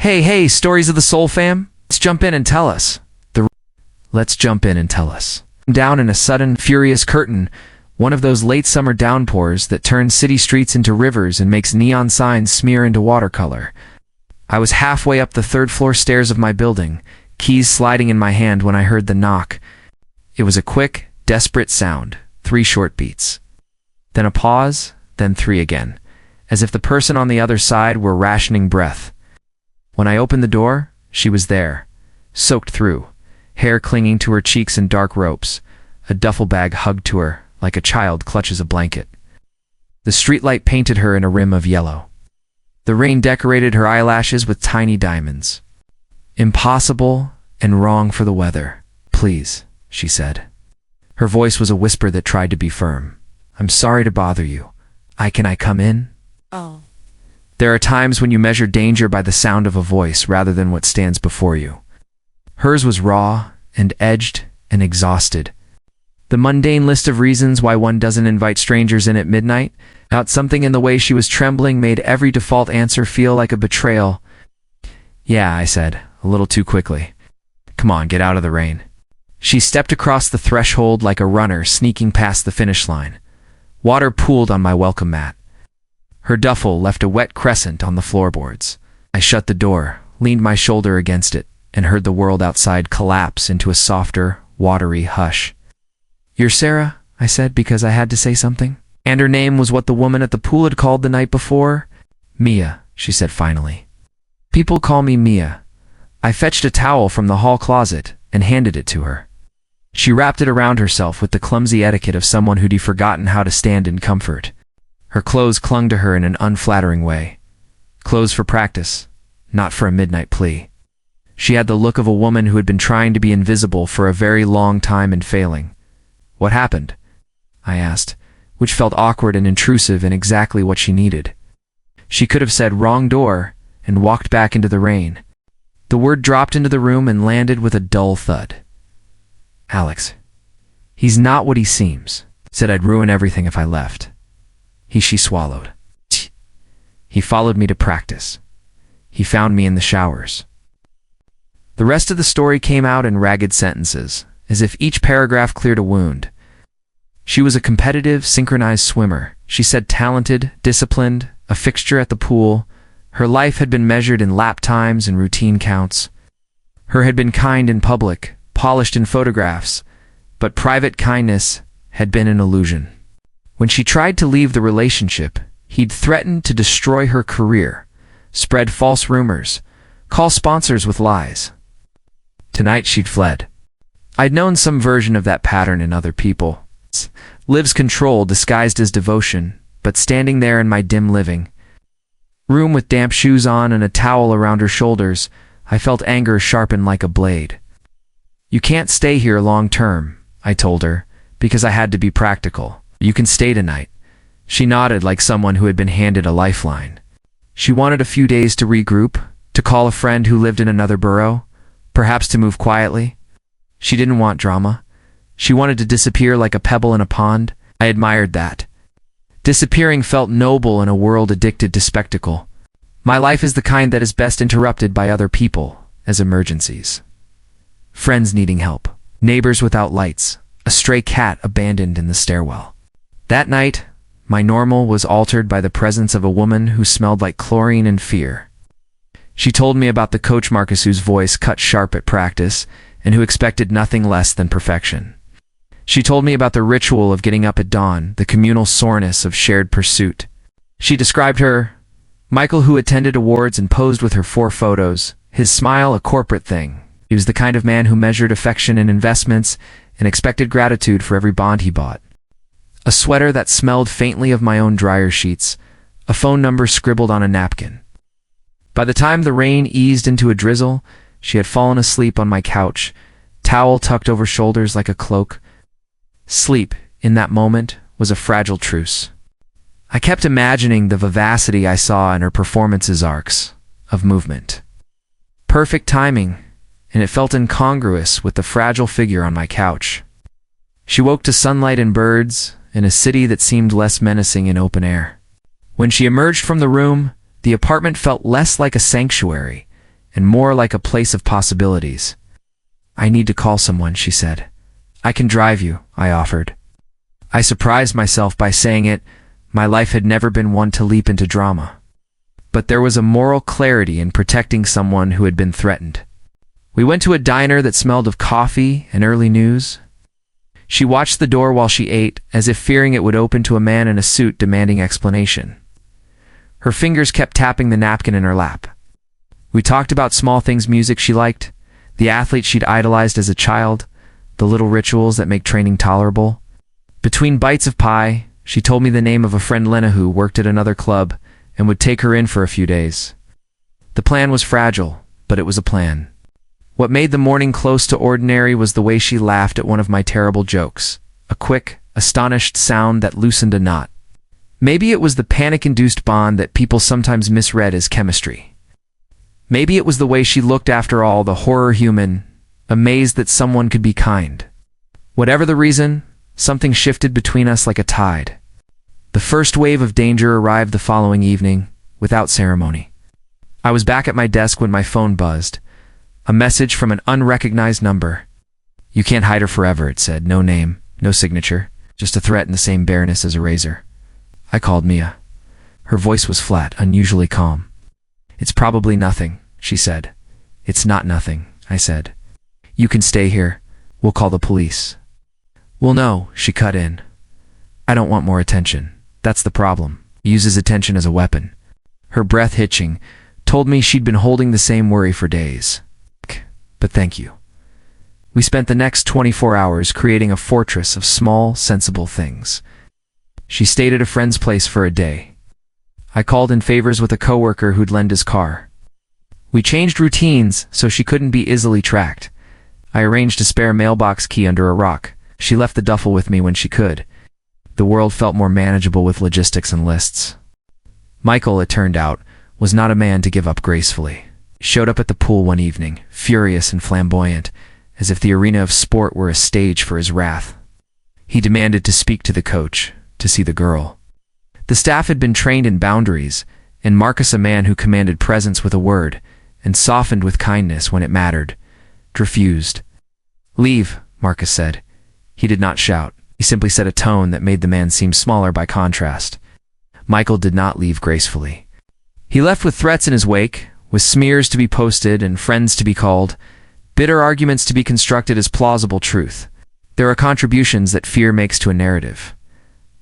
Hey, stories of the Soul fam? Let's jump in and tell us. Let's jump in and tell us. Down in a sudden, furious curtain, one of those late summer downpours that turns city streets into rivers and makes neon signs smear into watercolor. I was halfway up the third-floor stairs of my building, keys sliding in my hand when I heard the knock. It was a quick, desperate sound, 3 short beats. Then a pause, then 3 again, as if the person on the other side were rationing breath. When I opened the door, she was there, soaked through, hair clinging to her cheeks in dark ropes, a duffel bag hugged to her like a child clutches a blanket. The streetlight painted her in a rim of yellow. The rain decorated her eyelashes with tiny diamonds. "Impossible and wrong for the weather. Please," she said. Her voice was a whisper that tried to be firm. "I'm sorry to bother you. Can I come in?" Oh. There are times when you measure danger by the sound of a voice rather than what stands before you. Hers was raw and edged and exhausted. The mundane list of reasons why one doesn't invite strangers in at midnight, out something in the way she was trembling made every default answer feel like a betrayal. "Yeah," I said, a little too quickly. "Come on, get out of the rain." She stepped across the threshold like a runner sneaking past the finish line. Water pooled on my welcome mat. Her duffel left a wet crescent on the floorboards. I shut the door, leaned my shoulder against it, and heard the world outside collapse into a softer, watery hush. "You're Sarah," I said, because I had to say something. And her name was what the woman at the pool had called the night before. "Mia," she said finally. "People call me Mia." I fetched a towel from the hall closet and handed it to her. She wrapped it around herself with the clumsy etiquette of someone who'd forgotten how to stand in comfort. Her clothes clung to her in an unflattering way. Clothes for practice, not for a midnight plea. She had the look of a woman who had been trying to be invisible for a very long time and failing. "What happened?" I asked, which felt awkward and intrusive and exactly what she needed. She could have said "wrong door" and walked back into the rain. The word dropped into the room and landed with a dull thud. "Alex. He's not what he seems. Said I'd ruin everything if I left." She swallowed. "He followed me to practice. He found me in the showers." The rest of the story came out in ragged sentences, as if each paragraph cleared a wound. She was a competitive, synchronized swimmer. She said talented, disciplined, a fixture at the pool. Her life had been measured in lap times and routine counts. Her had been kind in public, polished in photographs, but private kindness had been an illusion. When she tried to leave the relationship, he'd threatened to destroy her career, spread false rumors, call sponsors with lies. Tonight she'd fled. I'd known some version of that pattern in other people. Liv's control disguised as devotion, but standing there in my dim living room with damp shoes on and a towel around her shoulders, I felt anger sharpen like a blade. "You can't stay here long term," I told her, because I had to be practical. "You can stay tonight." She nodded like someone who had been handed a lifeline. She wanted a few days to regroup, to call a friend who lived in another borough, perhaps to move quietly. She didn't want drama. She wanted to disappear like a pebble in a pond. I admired that. Disappearing felt noble in a world addicted to spectacle. My life is the kind that is best interrupted by other people as emergencies. Friends needing help, neighbors without lights, a stray cat abandoned in the stairwell. That night, my normal was altered by the presence of a woman who smelled like chlorine and fear. She told me about the coach Marcus whose voice cut sharp at practice and who expected nothing less than perfection. She told me about the ritual of getting up at dawn, the communal soreness of shared pursuit. She described her Michael, who attended awards and posed with her 4 photos, his smile a corporate thing. He was the kind of man who measured affection in investments and expected gratitude for every bond he bought. A sweater that smelled faintly of my own dryer sheets, a phone number scribbled on a napkin. By the time the rain eased into a drizzle, she had fallen asleep on my couch, towel tucked over shoulders like a cloak. Sleep, in that moment, was a fragile truce. I kept imagining the vivacity I saw in her performance's arcs of movement. Perfect timing, and it felt incongruous with the fragile figure on my couch. She woke to sunlight and birds, in a city that seemed less menacing in open air. When she emerged from the room, the apartment felt less like a sanctuary and more like a place of possibilities. "I need to call someone," she said. "I can drive you," I offered. I surprised myself by saying it. My life had never been one to leap into drama. But there was a moral clarity in protecting someone who had been threatened. We went to a diner that smelled of coffee and early news. She watched the door while she ate, as if fearing it would open to a man in a suit demanding explanation. Her fingers kept tapping the napkin in her lap. We talked about small things, music she liked, the athlete she'd idolized as a child, the little rituals that make training tolerable. Between bites of pie, she told me the name of a friend, Lena, who worked at another club and would take her in for a few days. The plan was fragile, but it was a plan. What made the morning close to ordinary was the way she laughed at one of my terrible jokes, a quick, astonished sound that loosened a knot. Maybe it was the panic-induced bond that people sometimes misread as chemistry. Maybe it was the way she looked, after all, the horror human, amazed that someone could be kind. Whatever the reason, something shifted between us like a tide. The first wave of danger arrived the following evening, without ceremony. I was back at my desk when my phone buzzed. A message from an unrecognized number. "You can't hide her forever," it said. No name, no signature, just a threat in the same bareness as a razor. I called Mia. Her voice was flat, unusually calm. "It's probably nothing," she said. "It's not nothing," I said. "You can stay here. We'll call the police." "Well, no," she cut in. "I don't want more attention. That's the problem. He uses attention as a weapon." Her breath hitching told me she'd been holding the same worry for days. But thank you. We spent the next 24 hours creating a fortress of small, sensible things. She stayed at a friend's place for a day. I called in favors with a coworker who'd lend his car. We changed routines so she couldn't be easily tracked. I arranged a spare mailbox key under a rock. She left the duffel with me when she could. The world felt more manageable with logistics and lists. Michael, it turned out, was not a man to give up gracefully. He showed up at the pool one evening, furious and flamboyant, as if the arena of sport were a stage for his wrath. He demanded to speak to the coach, to see the girl. The staff had been trained in boundaries, and Marcus, a man who commanded presence with a word, and softened with kindness when it mattered, refused. "Leave," Marcus said. He did not shout. He simply set a tone that made the man seem smaller by contrast. Michael did not leave gracefully. He left with threats in his wake, with smears to be posted and friends to be called, bitter arguments to be constructed as plausible truth. There are contributions that fear makes to a narrative.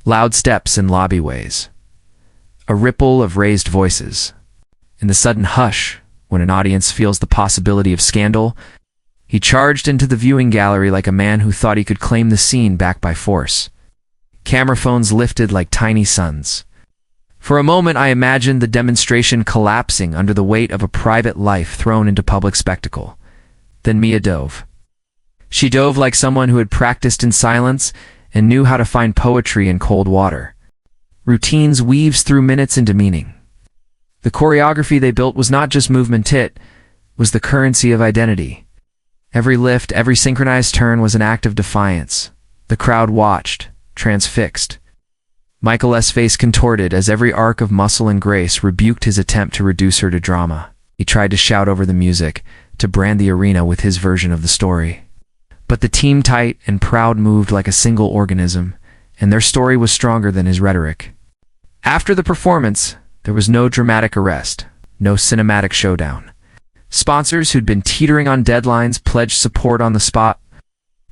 Loud steps in lobbyways. A ripple of raised voices. In the sudden hush, when an audience feels the possibility of scandal, he charged into the viewing gallery like a man who thought he could claim the scene back by force. Camera phones lifted like tiny suns. For a moment I imagined the demonstration collapsing under the weight of a private life thrown into public spectacle. Then Mia dove. She dove like someone who had practiced in silence and knew how to find poetry in cold water. Routines weaves through minutes into meaning. The choreography they built was not just movement, it was the currency of identity. Every lift, every synchronized turn was an act of defiance. The crowd watched, transfixed. Michael's face contorted as every arc of muscle and grace rebuked his attempt to reduce her to drama. He tried to shout over the music, to brand the arena with his version of the story. But the team, tight and proud, moved like a single organism, and their story was stronger than his rhetoric. After the performance, there was no dramatic arrest, no cinematic showdown. Sponsors who'd been teetering on deadlines pledged support on the spot.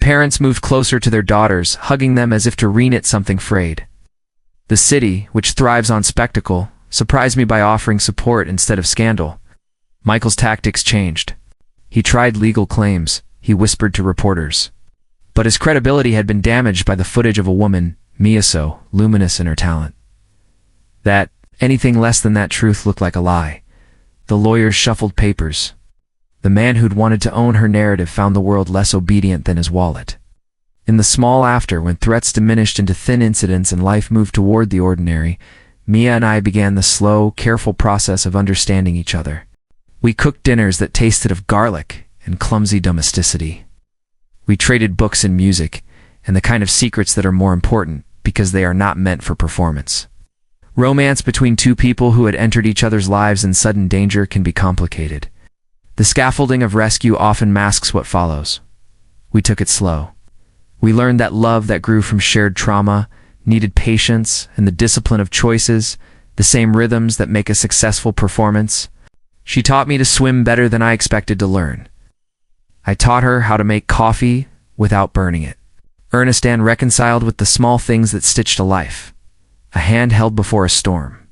Parents moved closer to their daughters, hugging them as if to reknit something frayed. The city, which thrives on spectacle, surprised me by offering support instead of scandal. Michael's tactics changed. He tried legal claims, he whispered to reporters. But his credibility had been damaged by the footage of a woman, Mia, so luminous in her talent, that anything less than that truth looked like a lie. The lawyers shuffled papers. The man who'd wanted to own her narrative found the world less obedient than his wallet. In the small after, when threats diminished into thin incidents and life moved toward the ordinary, Mia and I began the slow, careful process of understanding each other. We cooked dinners that tasted of garlic and clumsy domesticity. We traded books and music, and the kind of secrets that are more important because they are not meant for performance. Romance between two people who had entered each other's lives in sudden danger can be complicated. The scaffolding of rescue often masks what follows. We took it slow. We learned that love that grew from shared trauma needed patience and the discipline of choices, the same rhythms that make a successful performance. She taught me to swim better than I expected to learn. I taught her how to make coffee without burning it. Ernestine reconciled with the small things that stitched a life. A hand held before a storm.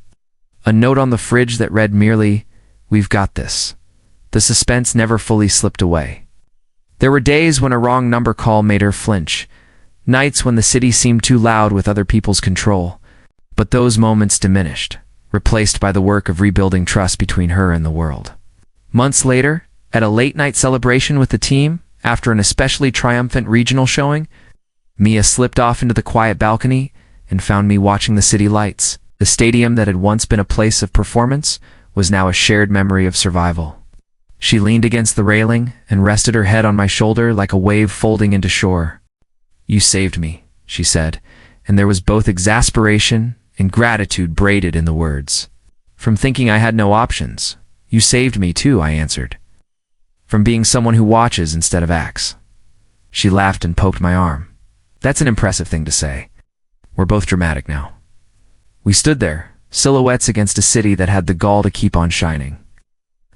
A note on the fridge that read merely, "We've got this." The suspense never fully slipped away. There were days when a wrong number call made her flinch, nights when the city seemed too loud with other people's control, but those moments diminished, replaced by the work of rebuilding trust between her and the world. Months later, at a late-night celebration with the team, after an especially triumphant regional showing, Mia slipped off into the quiet balcony and found me watching the city lights. The stadium that had once been a place of performance was now a shared memory of survival. She leaned against the railing and rested her head on my shoulder like a wave folding into shore. "You saved me," she said, and there was both exasperation and gratitude braided in the words. "From thinking I had no options. You saved me too," I answered. "From being someone who watches instead of acts." She laughed and poked my arm. "That's an impressive thing to say. We're both dramatic now." We stood there, silhouettes against a city that had the gall to keep on shining.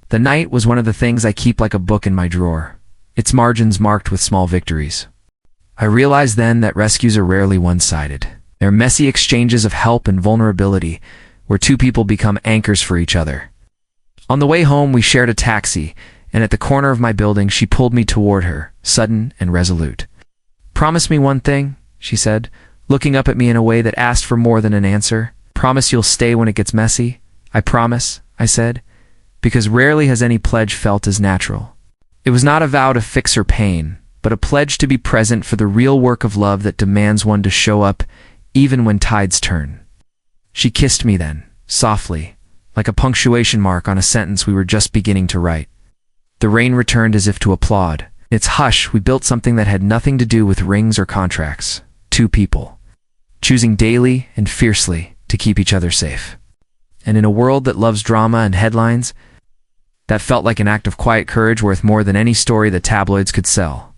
The night was one of the things I keep like a book in my drawer, its margins marked with small victories. I realized then that rescues are rarely one-sided. They're messy exchanges of help and vulnerability, where two people become anchors for each other. On the way home, we shared a taxi, and at the corner of my building, she pulled me toward her, sudden and resolute. "Promise me one thing," she said, looking up at me in a way that asked for more than an answer. "Promise you'll stay when it gets messy." "I promise," I said, because rarely has any pledge felt as natural. It was not a vow to fix her pain, but a pledge to be present for the real work of love that demands one to show up even when tides turn. She kissed me then, softly, like a punctuation mark on a sentence we were just beginning to write. The rain returned as if to applaud. In its hush, we built something that had nothing to do with rings or contracts. Two people, choosing daily and fiercely to keep each other safe. And in a world that loves drama and headlines, that felt like an act of quiet courage worth more than any story the tabloids could sell.